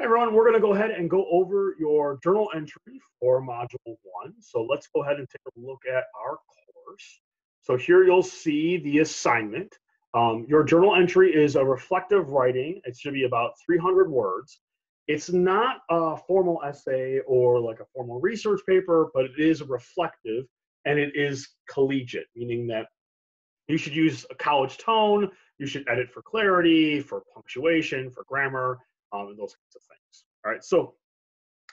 Hi everyone, we're going to go ahead and go over your journal entry for Module 1. So let's go ahead and take a look at our course. So here you'll see the assignment. Your journal entry is a reflective writing. It should be about 300 words. It's not a formal essay or like a formal research paper, but it is reflective and it is collegiate, meaning that you should use a college tone. You should edit for clarity, for punctuation, for grammar, and those kinds of things. All right. So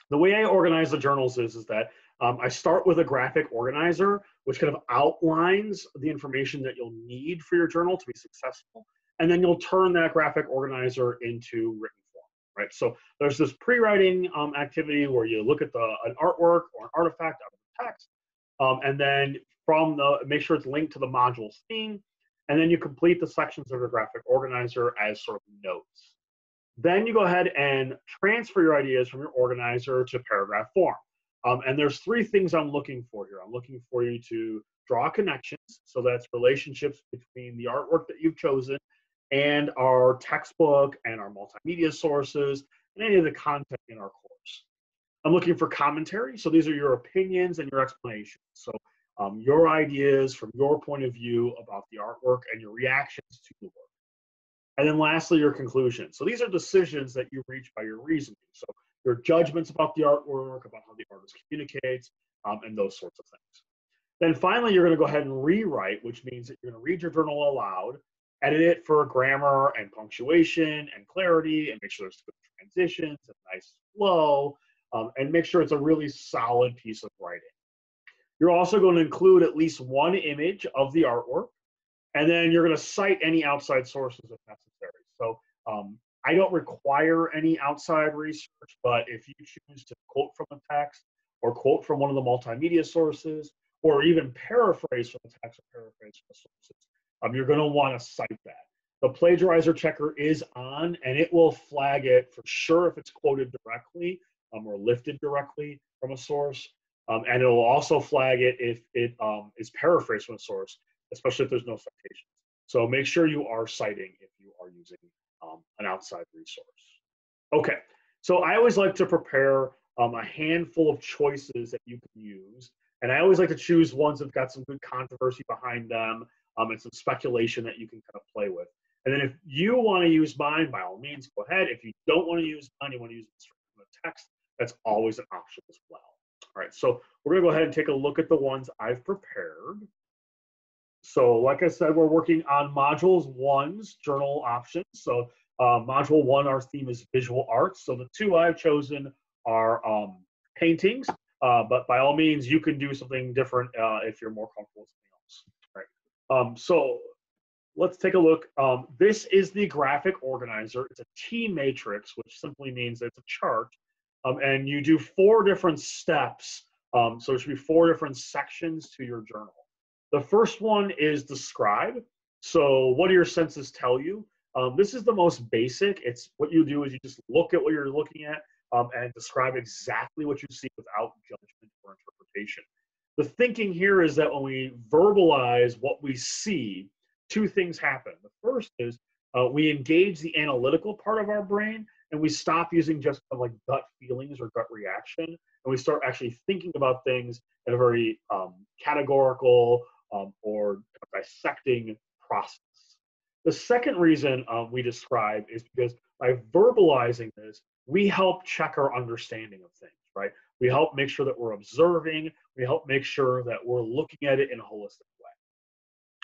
the way I organize the journals is that I start with a graphic organizer, which kind of outlines the information that you'll need for your journal to be successful. And then you'll turn that graphic organizer into written form, right? So there's this pre-writing activity where you look at an artwork or an artifact out of the text, and then make sure it's linked to the module's theme, and then you complete the sections of your graphic organizer as sort of notes. Then you go ahead and transfer your ideas from your organizer to paragraph form. And there's three things I'm looking for here. I'm looking for you to draw connections. So that's relationships between the artwork that you've chosen and our textbook and our multimedia sources and any of the content in our course. I'm looking for commentary. So these are your opinions and your explanations. So your ideas from your point of view about the artwork and your reactions to the work. And then lastly, your conclusion. So these are decisions that you reach by your reasoning. So your judgments about the artwork, about how the artist communicates, and those sorts of things. Then finally, you're going to go ahead and rewrite, which means that you're going to read your journal aloud, edit it for grammar and punctuation and clarity, and make sure there's good transitions and nice flow, and make sure it's a really solid piece of writing. You're also going to include at least one image of the artwork, and then you're going to cite any outside sources if necessary. So I don't require any outside research, but if you choose to quote from a text or quote from one of the multimedia sources, or even paraphrase from the text or paraphrase from the sources, you're going to want to cite that. The plagiarizer checker is on, and it will flag it for sure if it's quoted directly or lifted directly from a source. And it will also flag it if it is paraphrased from a source, especially if there's no citations. So make sure you are citing if you are using an outside resource. Okay, so I always like to prepare a handful of choices that you can use. And I always like to choose ones that have got some good controversy behind them and some speculation that you can kind of play with. And then if you want to use mine, by all means, go ahead. If you don't want to use mine, you want to use the text, that's always an option as well. All right, so we're going to go ahead and take a look at the ones I've prepared. So like I said, we're working on Module 1's journal options. So Module 1, our theme is visual arts. So the two I've chosen are paintings, but by all means, you can do something different if you're more comfortable with something else. All right. So let's take a look. This is the graphic organizer. It's a T matrix, which simply means it's a chart. And you do 4 different steps. So there should be 4 different sections to your journal. The first one is describe. So what do your senses tell you? This is the most basic. It's what you do is you just look at what you're looking at and describe exactly what you see without judgment or interpretation. The thinking here is that when we verbalize what we see, 2 things happen. The first is we engage the analytical part of our brain, and we stop using just like gut feelings or gut reaction, and we start actually thinking about things in a very categorical or dissecting process. The second reason we describe is because by verbalizing this, we help check our understanding of things, right? We help make sure that we're observing, we help make sure that we're looking at it in a holistic way.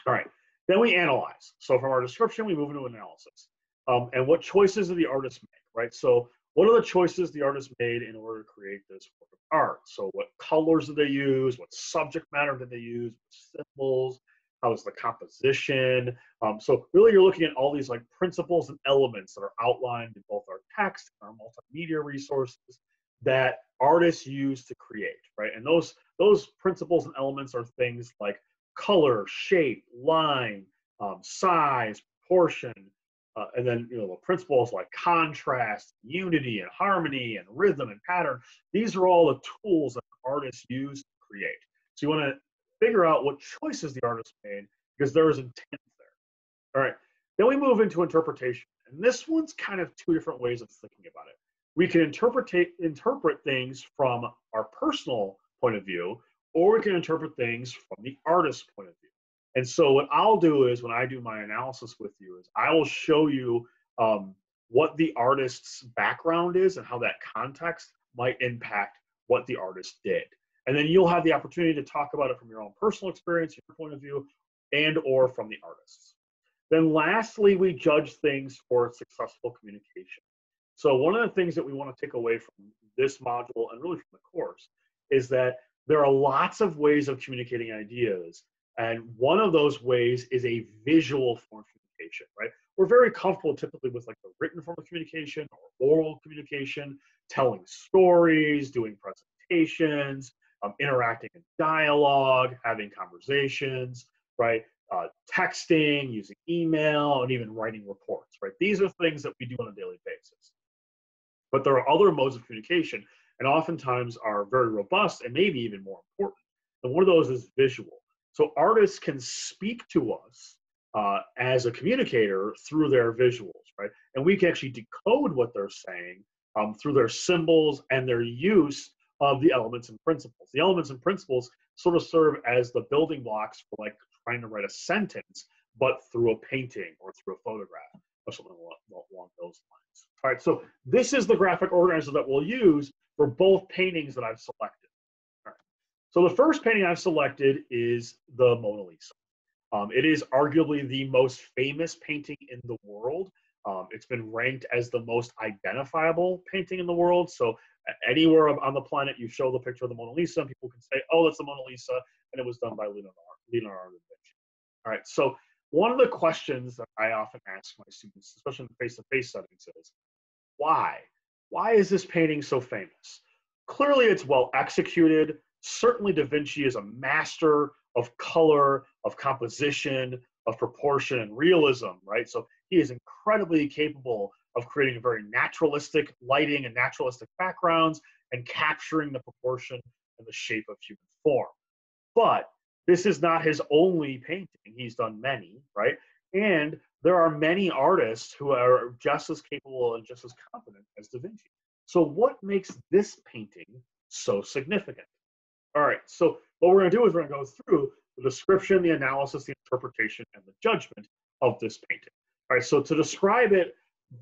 All right, then we analyze. So from our description, we move into analysis. And what choices did the artist make, right? So what are the choices the artist made in order to create this work of art? So what colors did they use? What subject matter did they use? What symbols? How is the composition? So really you're looking at all these like principles and elements that are outlined in both our text and our multimedia resources that artists use to create, right? And those principles and elements are things like color, shape, line, size, proportion, and then the principles like contrast, unity, and harmony, and rhythm and pattern. These are all the tools that artists use to create. So you want to figure out what choices the artist made because there is intent there. All right. Then we move into interpretation, and this one's kind of 2 different ways of thinking about it. we can interpret things from our personal point of view, or we can interpret things from the artist's point of view. And so what I'll do is when I do my analysis with you is I will show you what the artist's background is and how that context might impact what the artist did. And then you'll have the opportunity to talk about it from your own personal experience, your point of view, and or from the artist's. Then lastly, we judge things for successful communication. So one of the things that we want to take away from this module and really from the course is that there are lots of ways of communicating ideas. And one of those ways is a visual form of communication, right? We're very comfortable typically with like the written form of communication or oral communication, telling stories, doing presentations, interacting in dialogue, having conversations, right? Texting, using email, and even writing reports, right? These are things that we do on a daily basis. But there are other modes of communication, and oftentimes are very robust and maybe even more important. And one of those is visual. So artists can speak to us as a communicator through their visuals, right? And we can actually decode what they're saying through their symbols and their use of the elements and principles. The elements and principles sort of serve as the building blocks for like trying to write a sentence, but through a painting or through a photograph or something along those lines. All right, so this is the graphic organizer that we'll use for both paintings that I've selected. All right. So the first painting I've selected is the Mona Lisa. It is arguably the most famous painting in the world. It's been ranked as the most identifiable painting in the world. So anywhere on the planet you show the picture of the Mona Lisa, people can say, oh, that's the Mona Lisa, and it was done by Leonardo da Vinci. All right, so one of the questions that I often ask my students, especially in face-to-face settings, is why? Why is this painting so famous? Clearly it's well executed. Certainly Da Vinci is a master of color, of composition, of proportion and realism, right? So he is incredibly capable of creating a very naturalistic lighting and naturalistic backgrounds and capturing the proportion and the shape of human form. But this is not his only painting. He's done many, right? And there are many artists who are just as capable and just as competent as Da Vinci. So what makes this painting so significant? All right, so what we're gonna do is we're gonna go through the description, the analysis, the interpretation, and the judgment of this painting. All right, so to describe it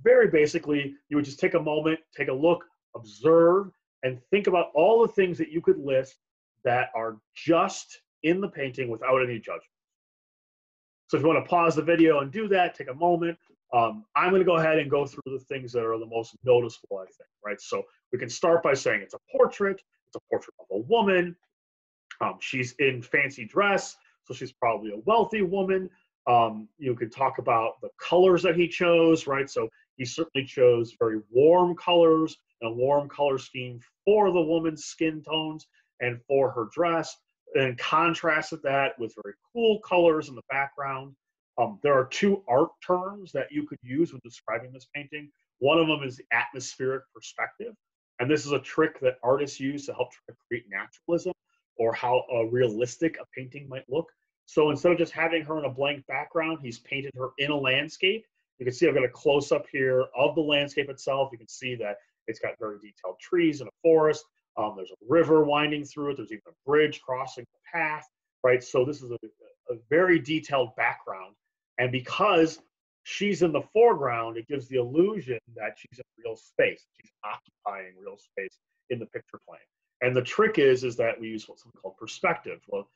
very basically, you would just take a moment, take a look, observe, and think about all the things that you could list that are just in the painting without any judgment. So if you want to pause the video and do that, take a moment. I'm going to go ahead and go through the things that are the most noticeable, I think, right? So we can start by saying it's a portrait. It's a portrait of a woman. She's in fancy dress, so she's probably a wealthy woman. You could talk about the colors that he chose, right? So he certainly chose very warm colors and a warm color scheme for the woman's skin tones and for her dress, and contrasted that with very cool colors in the background. There are two art terms that you could use when describing this painting. One of them is the atmospheric perspective, and this is a trick that artists use to help try to create naturalism or how realistic a painting might look. So instead of just having her in a blank background, he's painted her in a landscape. You can see I've got a close-up here of the landscape itself. You can see that it's got very detailed trees and a forest. There's a river winding through it. There's even a bridge crossing the path, right? So this is a very detailed background. And because she's in the foreground, it gives the illusion that she's in real space. She's occupying real space in the picture plane. And the trick is that we use what's called perspective. Well,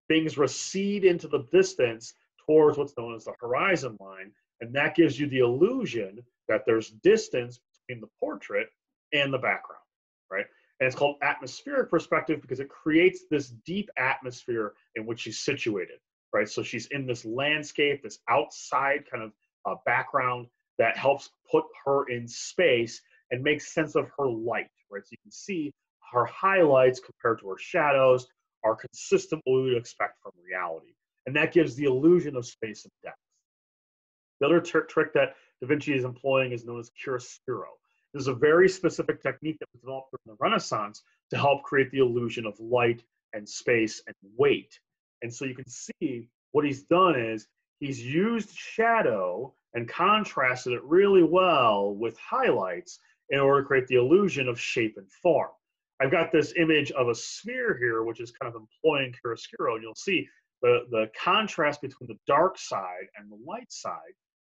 things recede into the distance towards what's known as the horizon line, and that gives you the illusion that there's distance between the portrait and the background, right? And it's called atmospheric perspective because it creates this deep atmosphere in which she's situated, right? So she's in this landscape, this outside kind of background that helps put her in space and makes sense of her light, right? So you can see her highlights compared to her shadows are consistent with what we would expect from reality. And that gives the illusion of space and depth. The other trick that Da Vinci is employing is known as chiaroscuro. This is a very specific technique that was developed during the Renaissance to help create the illusion of light and space and weight. And so you can see what he's done is he's used shadow and contrasted it really well with highlights in order to create the illusion of shape and form. I've got this image of a sphere here, which is kind of employing chiaroscuro, and you'll see the contrast between the dark side and the light side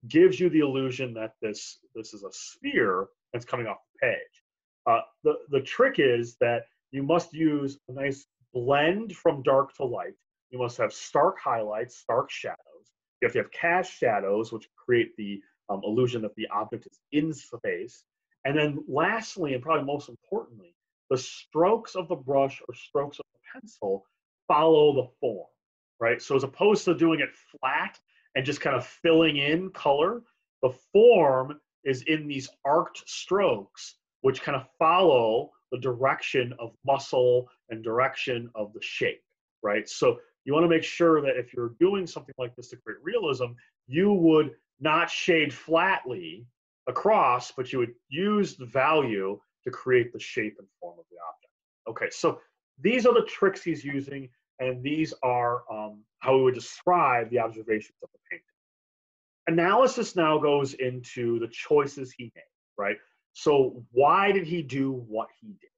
gives you the illusion that this is a sphere that's coming off the page. The trick is that you must use a nice blend from dark to light. You must have stark highlights, stark shadows. You have to have cast shadows, which create the illusion that the object is in space. And then lastly, and probably most importantly, the strokes of the brush or strokes of the pencil follow the form, right? So as opposed to doing it flat and just kind of filling in color, the form is in these arced strokes, which kind of follow the direction of muscle and direction of the shape, right? So you want to make sure that if you're doing something like this to create realism, you would not shade flatly across, but you would use the value to create the shape and form of the object. Okay, so these are the tricks he's using, and these are how we would describe the observations of the painting. Analysis now goes into the choices he made, right? So why did he do what he did?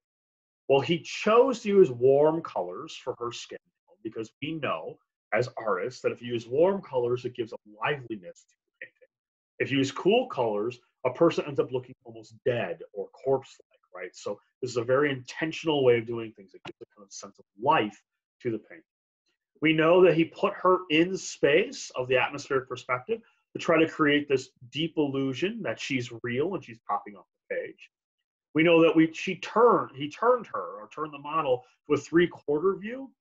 Well, he chose to use warm colors for her skin tone because we know as artists that if you use warm colors, it gives a liveliness to the painting. If you use cool colors, a person ends up looking almost dead or corpse-like, right? So this is a very intentional way of doing things. It gives a kind of sense of life to the painting. We know that he put her in space of the atmospheric perspective to try to create this deep illusion that she's real and she's popping off the page. We know that he turned the model to a 3/4 view.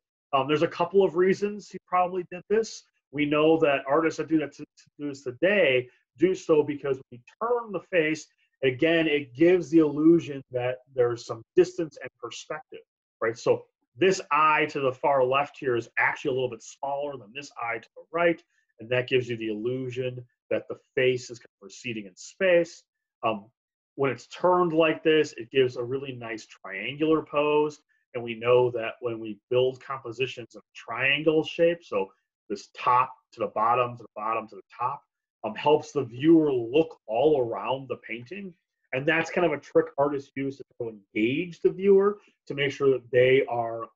There's a couple of reasons he probably did this. We know that artists that do that to do this today do so because when you turn the face, again, it gives the illusion that there's some distance and perspective, right? So this eye to the far left here is actually a little bit smaller than this eye to the right, and that gives you the illusion that the face is kind of receding in space. When it's turned like this, it gives a really nice triangular pose, and we know that when we build compositions of triangle shape, so this top to the bottom, to the bottom, to the top, helps the viewer look all around the painting. And that's kind of a trick artists use to engage the viewer to make sure that they are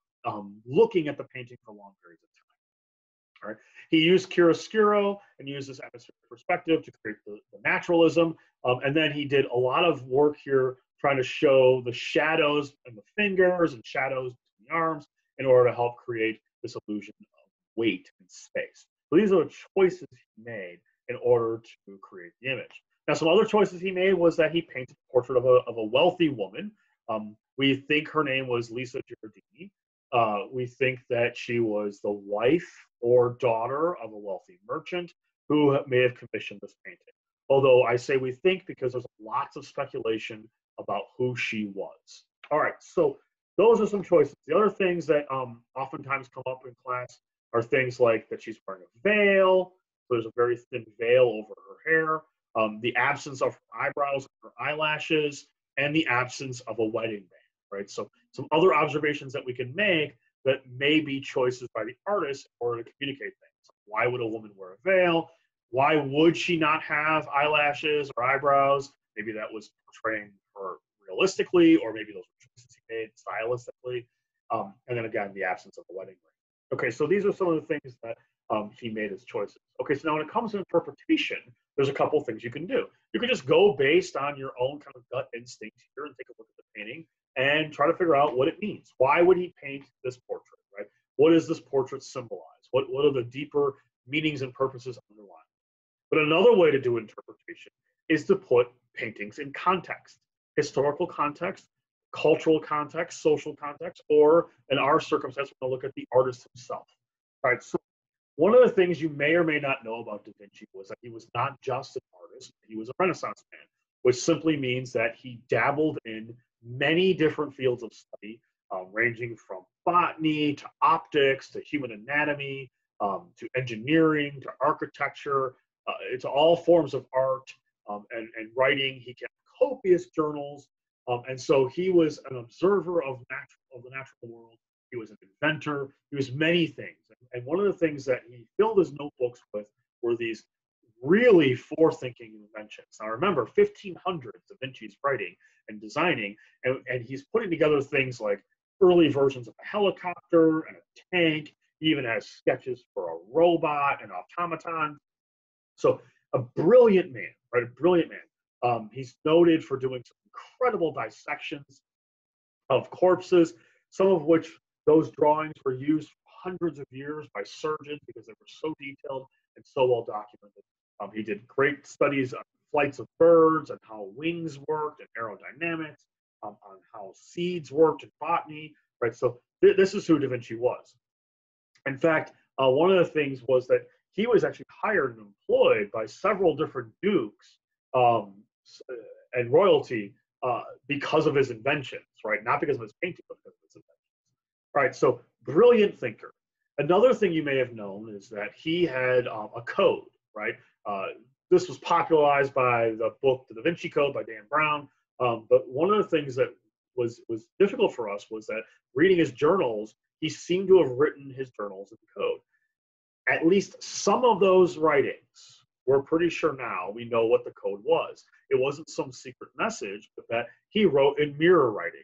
looking at the painting for long periods of time. All right. He used chiaroscuro and used this atmospheric perspective to create the naturalism. And then he did a lot of work here trying to show the shadows in the fingers and shadows between the arms in order to help create this illusion of weight in space. So these are the choices he made in order to create the image. Now, some other choices he made was that he painted a portrait of a wealthy woman. We think her name was Lisa Giardini. We think that she was the wife or daughter of a wealthy merchant who may have commissioned this painting. Although I say we think because there's lots of speculation about who she was. All right, so those are some choices. The other things that oftentimes come up in class are things like that she's wearing a veil. So there's a very thin veil over her hair. The absence of her eyebrows, her eyelashes, and the absence of a wedding band, right? So some other observations that we can make that may be choices by the artist in order to communicate things. Why would a woman wear a veil? Why would she not have eyelashes or eyebrows? Maybe that was portraying her realistically, or maybe those were choices he made stylistically. And then again, the absence of a wedding ring. Okay, so these are some of the things that he made as choices. Okay, so now when it comes to interpretation, there's a couple things you can do. You can just go based on your own kind of gut instinct here and take a look at the painting and try to figure out what it means. Why would he paint this portrait, right? What does this portrait symbolize? What are the deeper meanings and purposes underlying? But another way to do interpretation is to put paintings in context, historical context, cultural context, social context, or in our circumstance, we're going to look at the artist himself. All right, so one of the things you may or may not know about Da Vinci was that he was not just an artist, he was a Renaissance man, which simply means that he dabbled in many different fields of study, ranging from botany to optics to human anatomy, to engineering to architecture, to all forms of art and writing. He kept copious journals, and so he was an observer of the natural world. He was an inventor. He was many things. And one of the things that he filled his notebooks with were these really forethinking inventions. Now remember, 1500s Da Vinci's writing and designing, and he's putting together things like early versions of a helicopter and a tank. He even has sketches for a robot and automaton. So a brilliant man, right? A brilliant man. He's noted for doing some incredible dissections of corpses, some of which those drawings were used for hundreds of years by surgeons because they were so detailed and so well documented. He did great studies on flights of birds and how wings worked and aerodynamics, on how seeds worked in botany, right? So this is who Da Vinci was. In fact, one of the things was that he was actually hired and employed by several different dukes and royalty because of his inventions, right? Not because of his painting, but because of his inventions. Right, so brilliant thinker. Another thing you may have known is that he had a code, right? This was popularized by the book, The Da Vinci Code by Dan Brown. But one of the things that was difficult for us was that reading his journals, he seemed to have written his journals in code. At least some of those writings, we're pretty sure now we know what the code was. It wasn't some secret message, but that he wrote in mirror writing.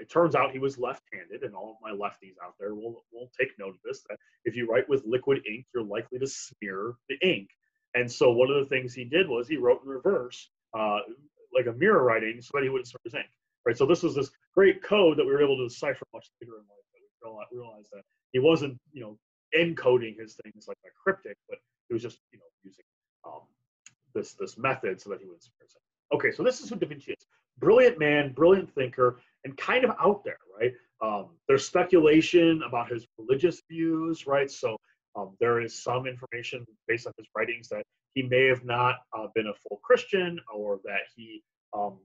It turns out he was left-handed, and all of my lefties out there will take note of this, that if you write with liquid ink, you're likely to smear the ink. And so one of the things he did was he wrote in reverse, like a mirror writing, so that he wouldn't smear his ink. Right, so this was this great code that we were able to decipher much later in life, that we realized that he wasn't, encoding his things like a cryptic, but he was just, using this method so that he wouldn't smear his ink. Okay, so this is who Da Vinci is. Brilliant man, brilliant thinker, and kind of out there, right? There's speculation about his religious views, right? So there is some information based on his writings that he may have not been a full Christian, or that he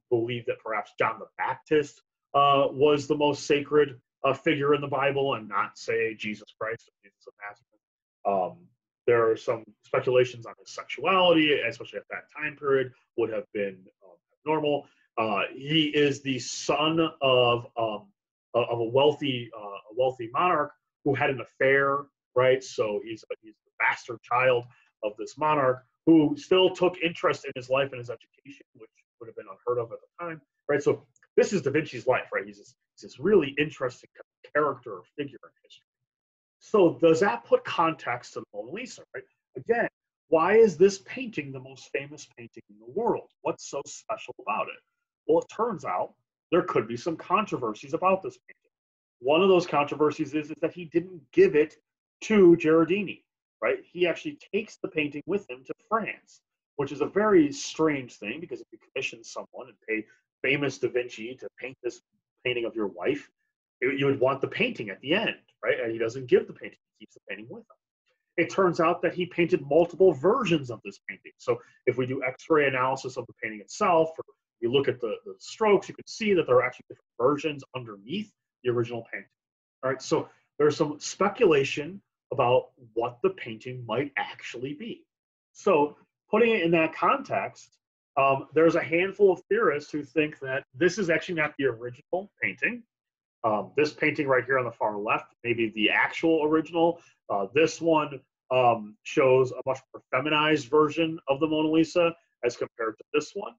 believed that perhaps John the Baptist was the most sacred figure in the Bible, and not, say, Jesus Christ or Jesus of Nazareth. There are some speculations on his sexuality, especially at that time period, would have been normal. He is the son of a wealthy monarch who had an affair, right? So he's the bastard child of this monarch who still took interest in his life and his education, which would have been unheard of at the time, right? So this is Da Vinci's life, right? He's this really interesting character or figure in history. So does that put context to the Mona Lisa, right? Again, why is this painting the most famous painting in the world? What's so special about it? Well, it turns out there could be some controversies about this painting. One of those controversies is that he didn't give it to Giardini, right? He actually takes the painting with him to France, which is a very strange thing, because if you commission someone and pay famous Da Vinci to paint this painting of your wife, you would want the painting at the end, right? And he doesn't give the painting, he keeps the painting with him. It turns out that he painted multiple versions of this painting. So if we do X-ray analysis of the painting itself, or you look at the strokes, you can see that there are actually different versions underneath the original painting. All right, so there's some speculation about what the painting might actually be. So putting it in that context, there's a handful of theorists who think that this is actually not the original painting. This painting right here on the far left may be the actual original. This one shows a much more feminized version of the Mona Lisa as compared to this one.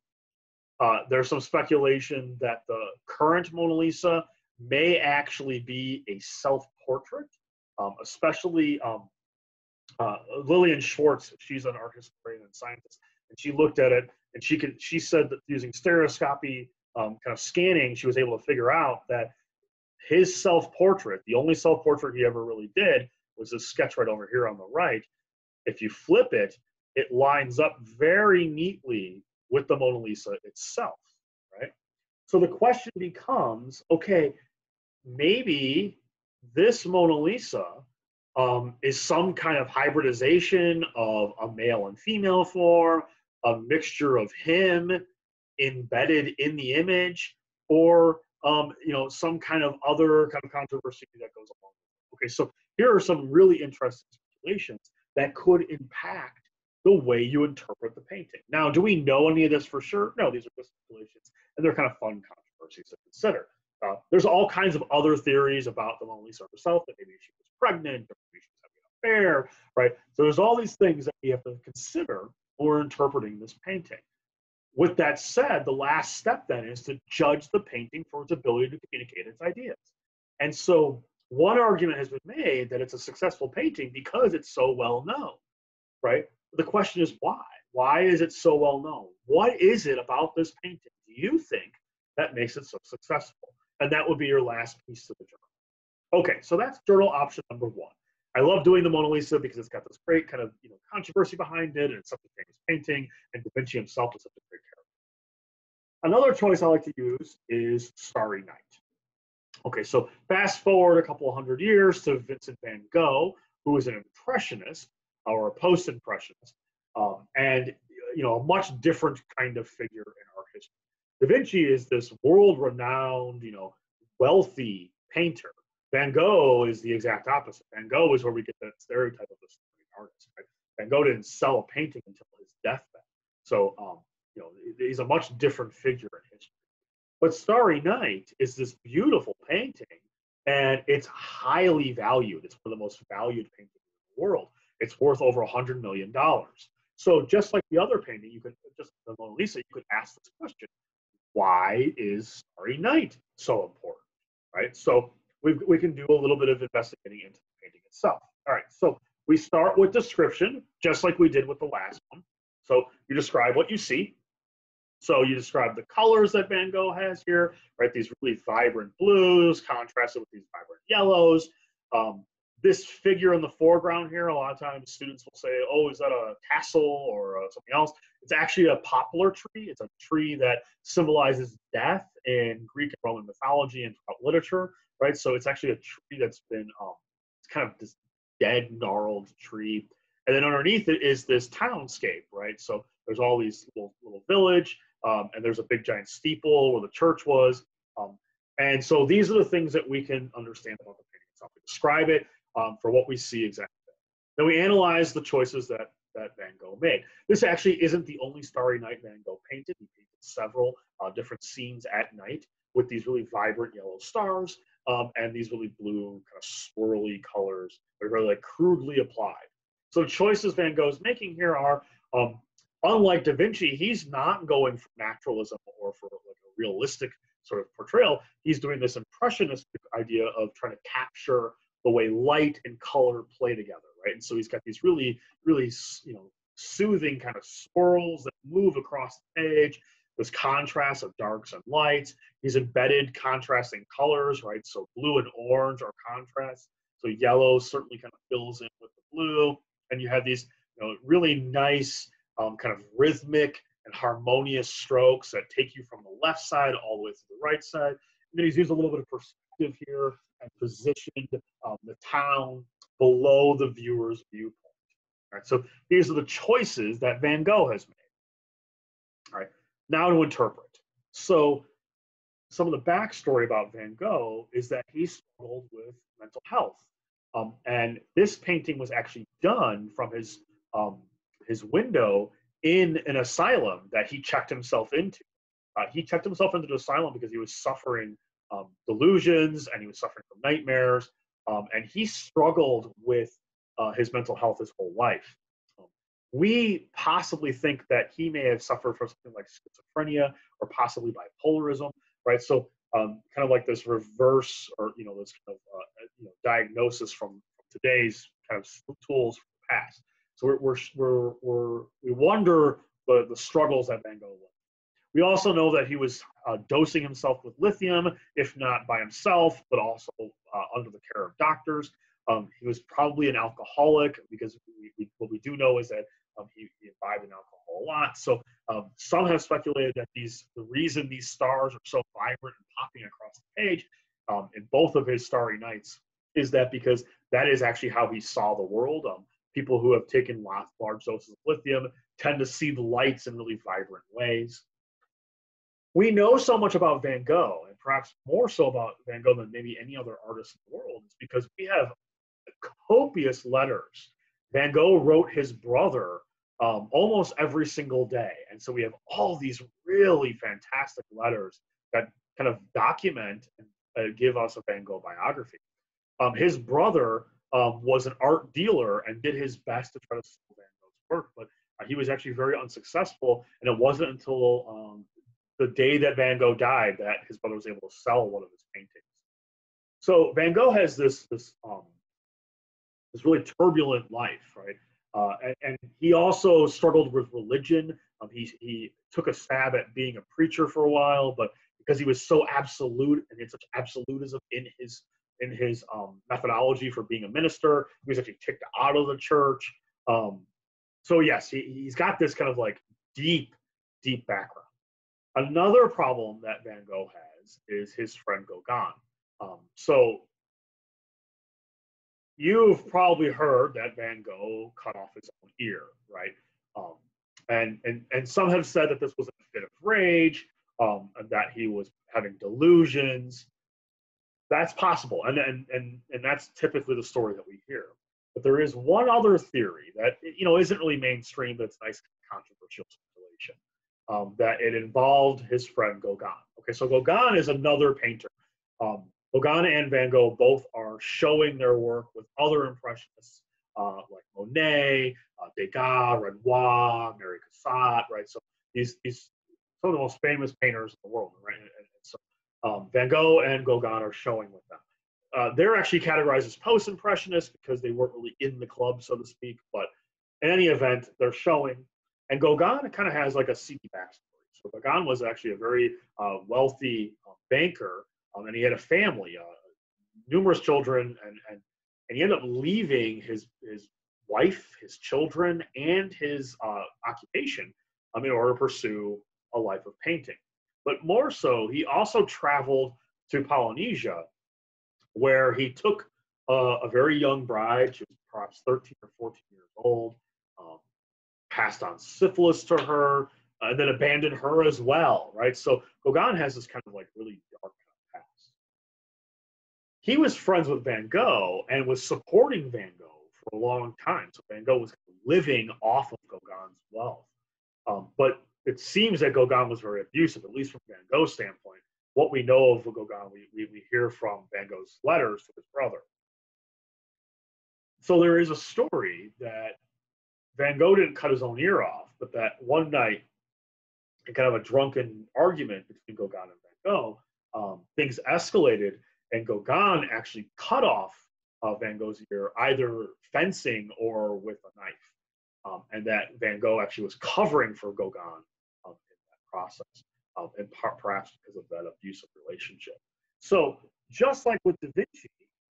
There's some speculation that the current Mona Lisa may actually be a self-portrait, especially Lillian Schwartz. She's an art historian and scientist, and she looked at it, and she said that using stereoscopy kind of scanning, she was able to figure out that his self-portrait, the only self-portrait he ever really did, was this sketch right over here on the right. If you flip it, it lines up very neatly with the Mona Lisa itself, right? So the question becomes, okay, maybe this Mona Lisa is some kind of hybridization of a male and female form, a mixture of him embedded in the image, or some kind of other kind of controversy that goes along with it. Okay, so here are some really interesting speculations that could impact the way you interpret the painting. Now, do we know any of this for sure? No, these are just speculations, and they're kind of fun controversies to consider. There's all kinds of other theories about the Mona Lisa herself, that maybe she was pregnant, or maybe she was having an affair, right? So there's all these things that we have to consider we're interpreting this painting. With that said, the last step then is to judge the painting for its ability to communicate its ideas. And so one argument has been made that it's a successful painting because it's so well known, right? The question is why? Why is it so well known? What is it about this painting, do you think, that makes it so successful? And that would be your last piece of the journal. Okay, so that's journal option number one. I love doing the Mona Lisa because it's got this great kind of controversy behind it, and it's such a famous painting, and Da Vinci himself is such a great character. Another choice I like to use is Starry Night. Okay, so fast forward a couple of hundred years to Vincent van Gogh, who was an impressionist or a post-impressionist, and a much different kind of figure in art history. Da Vinci is this world-renowned, wealthy painter. Van Gogh is the exact opposite. Van Gogh is where we get that stereotype of the starving artist. Right? Van Gogh didn't sell a painting until his deathbed, so he's a much different figure in history. But Starry Night is this beautiful painting, and it's highly valued. It's one of the most valued paintings in the world. It's worth over $100 million. So just like the other painting, just the Mona Lisa, you could ask this question: why is Starry Night so important? Right. So we can do a little bit of investigating into the painting itself. All right. So we start with description, just like we did with the last one. So you describe what you see. So you describe the colors that Van Gogh has here, right? These really vibrant blues contrasted with these vibrant yellows. This figure in the foreground here, a lot of times students will say, oh, is that a tassel or something else? It's actually a poplar tree. It's a tree that symbolizes death in Greek and Roman mythology and literature, right? So it's actually a tree that's been, it's kind of this dead, gnarled tree. And then underneath it is this townscape, right? So there's all these little village, and there's a big giant steeple where the church was. And so these are the things that we can understand about the painting itself. We describe it for what we see exactly. Then we analyze the choices that Van Gogh made. This actually isn't the only Starry Night Van Gogh painted. He painted several different scenes at night with these really vibrant yellow stars and these really blue kind of swirly colors. They're really like crudely applied. So the choices Van Gogh's making here are, unlike Da Vinci, he's not going for naturalism or for like a realistic sort of portrayal. He's doing this impressionistic idea of trying to capture the way light and color play together, right? And so he's got these really, really, soothing kind of swirls that move across the page. This contrast of darks and lights. He's embedded contrasting colors, right? So blue and orange are contrasts. So yellow certainly kind of fills in with the blue. And you have these really nice kind of rhythmic and harmonious strokes that take you from the left side all the way to the right side. And then he's used a little bit of perspective here and positioned the town below the viewer's viewpoint. All right, so these are the choices that Van Gogh has made. All right, now to interpret. So some of the backstory about Van Gogh is that he struggled with mental health. And this painting was actually done from his window in an asylum that he checked himself into. He checked himself into the asylum because he was suffering delusions and he was suffering from nightmares. And he struggled with his mental health his whole life. We possibly think that he may have suffered from something like schizophrenia or possibly bipolarism, right? So kind of like this reverse or this kind of diagnosis from today's kind of tools from the past. So we wonder the struggles that Van Gogh went. We also know that he was dosing himself with lithium, if not by himself, but also under the care of doctors. He was probably an alcoholic because what we do know is that he imbibed in alcohol a lot. So some have speculated that the reason these stars are so vibrant and popping across the page in both of his Starry Nights is that because that is actually how he saw the world. People who have taken large doses of lithium tend to see the lights in really vibrant ways. We know so much about Van Gogh, and perhaps more so about Van Gogh than maybe any other artist in the world, is because we have copious letters. Van Gogh wrote his brother almost every single day. And so we have all these really fantastic letters that kind of document and give us a Van Gogh biography. His brother was an art dealer and did his best to try to sell Van Gogh's work, but He was actually very unsuccessful, and it wasn't until the day that Van Gogh died that his brother was able to sell one of his paintings. So Van Gogh has this really turbulent life, right? And he also struggled with religion. He took a stab at being a preacher for a while, but because he was so absolute and he had such absolutism in his methodology for being a minister, he was actually kicked out of the church. So yes, he's got this kind of like deep background. Another problem that Van Gogh has is his friend Gauguin. So you've probably heard that Van Gogh cut off his own ear, right? Um, and some have said that this was a fit of rage, and that he was having delusions. That's possible, and that's typically the story that we hear. But there is one other theory that isn't really mainstream, but it's nice controversial speculation, that it involved his friend Gauguin. Okay, so Gauguin is another painter. Gauguin and Van Gogh both are showing their work with other impressionists like Monet, Degas, Renoir, Mary Cassatt, right? So these some of the most famous painters in the world, right? And so Van Gogh and Gauguin are showing with them. They're actually categorized as post-impressionists because they weren't really in the club, so to speak. But in any event, they're showing. And Gauguin kind of has like a seedy backstory. So Gauguin was actually a very wealthy banker, and he had a family, numerous children, and he ended up leaving his wife, his children, and his occupation in order to pursue a life of painting. But more so, he also traveled to Polynesia, where he took a very young bride. She was perhaps 13 or 14 years old, passed on syphilis to her, and then abandoned her as well, right? So Gauguin has this kind of like really dark past. He was friends with Van Gogh and was supporting Van Gogh for a long time. So Van Gogh was living off of Gauguin's wealth. But it seems that Gauguin was very abusive, at least from Van Gogh's standpoint. What we know of Gauguin, we hear from Van Gogh's letters to his brother. So there is a story that Van Gogh didn't cut his own ear off, but that one night, in kind of a drunken argument between Gauguin and Van Gogh, things escalated, and Gauguin actually cut off Van Gogh's ear, either fencing or with a knife, and that Van Gogh actually was covering for Gauguin in that process, in part perhaps because of that abusive relationship. So just like with DaVinci,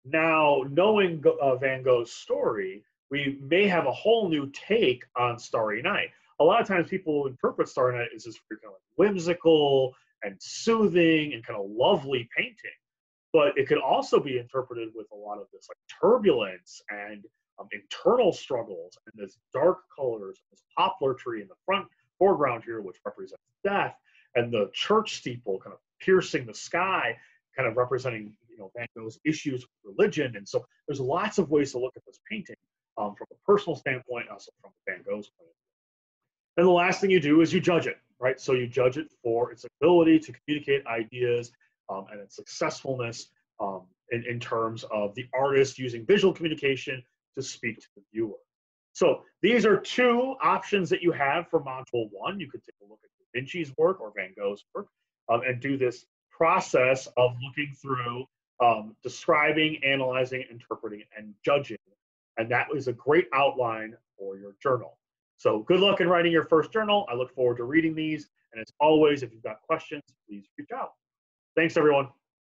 now knowing Van Gogh's story, we may have a whole new take on Starry Night. A lot of times people interpret Starry Night as this kind of like whimsical and soothing and kind of lovely painting. But it could also be interpreted with a lot of this like turbulence and internal struggles and this dark colors, this poplar tree in the foreground here, which represents death, and the church steeple kind of piercing the sky, kind of representing Van Gogh's issues with religion. And so there's lots of ways to look at this painting from a personal standpoint, also from Van Gogh's point of view. And the last thing you do is you judge it, right? So you judge it for its ability to communicate ideas and its successfulness in terms of the artist using visual communication to speak to the viewer. So these are two options that you have for Module 1. You could take a look at Vinci's work or Van Gogh's work and do this process of looking through, describing, analyzing, interpreting, and judging. And that is a great outline for your journal. So good luck in writing your first journal. I look forward to reading these. And as always, if you've got questions, please reach out. Thanks, everyone.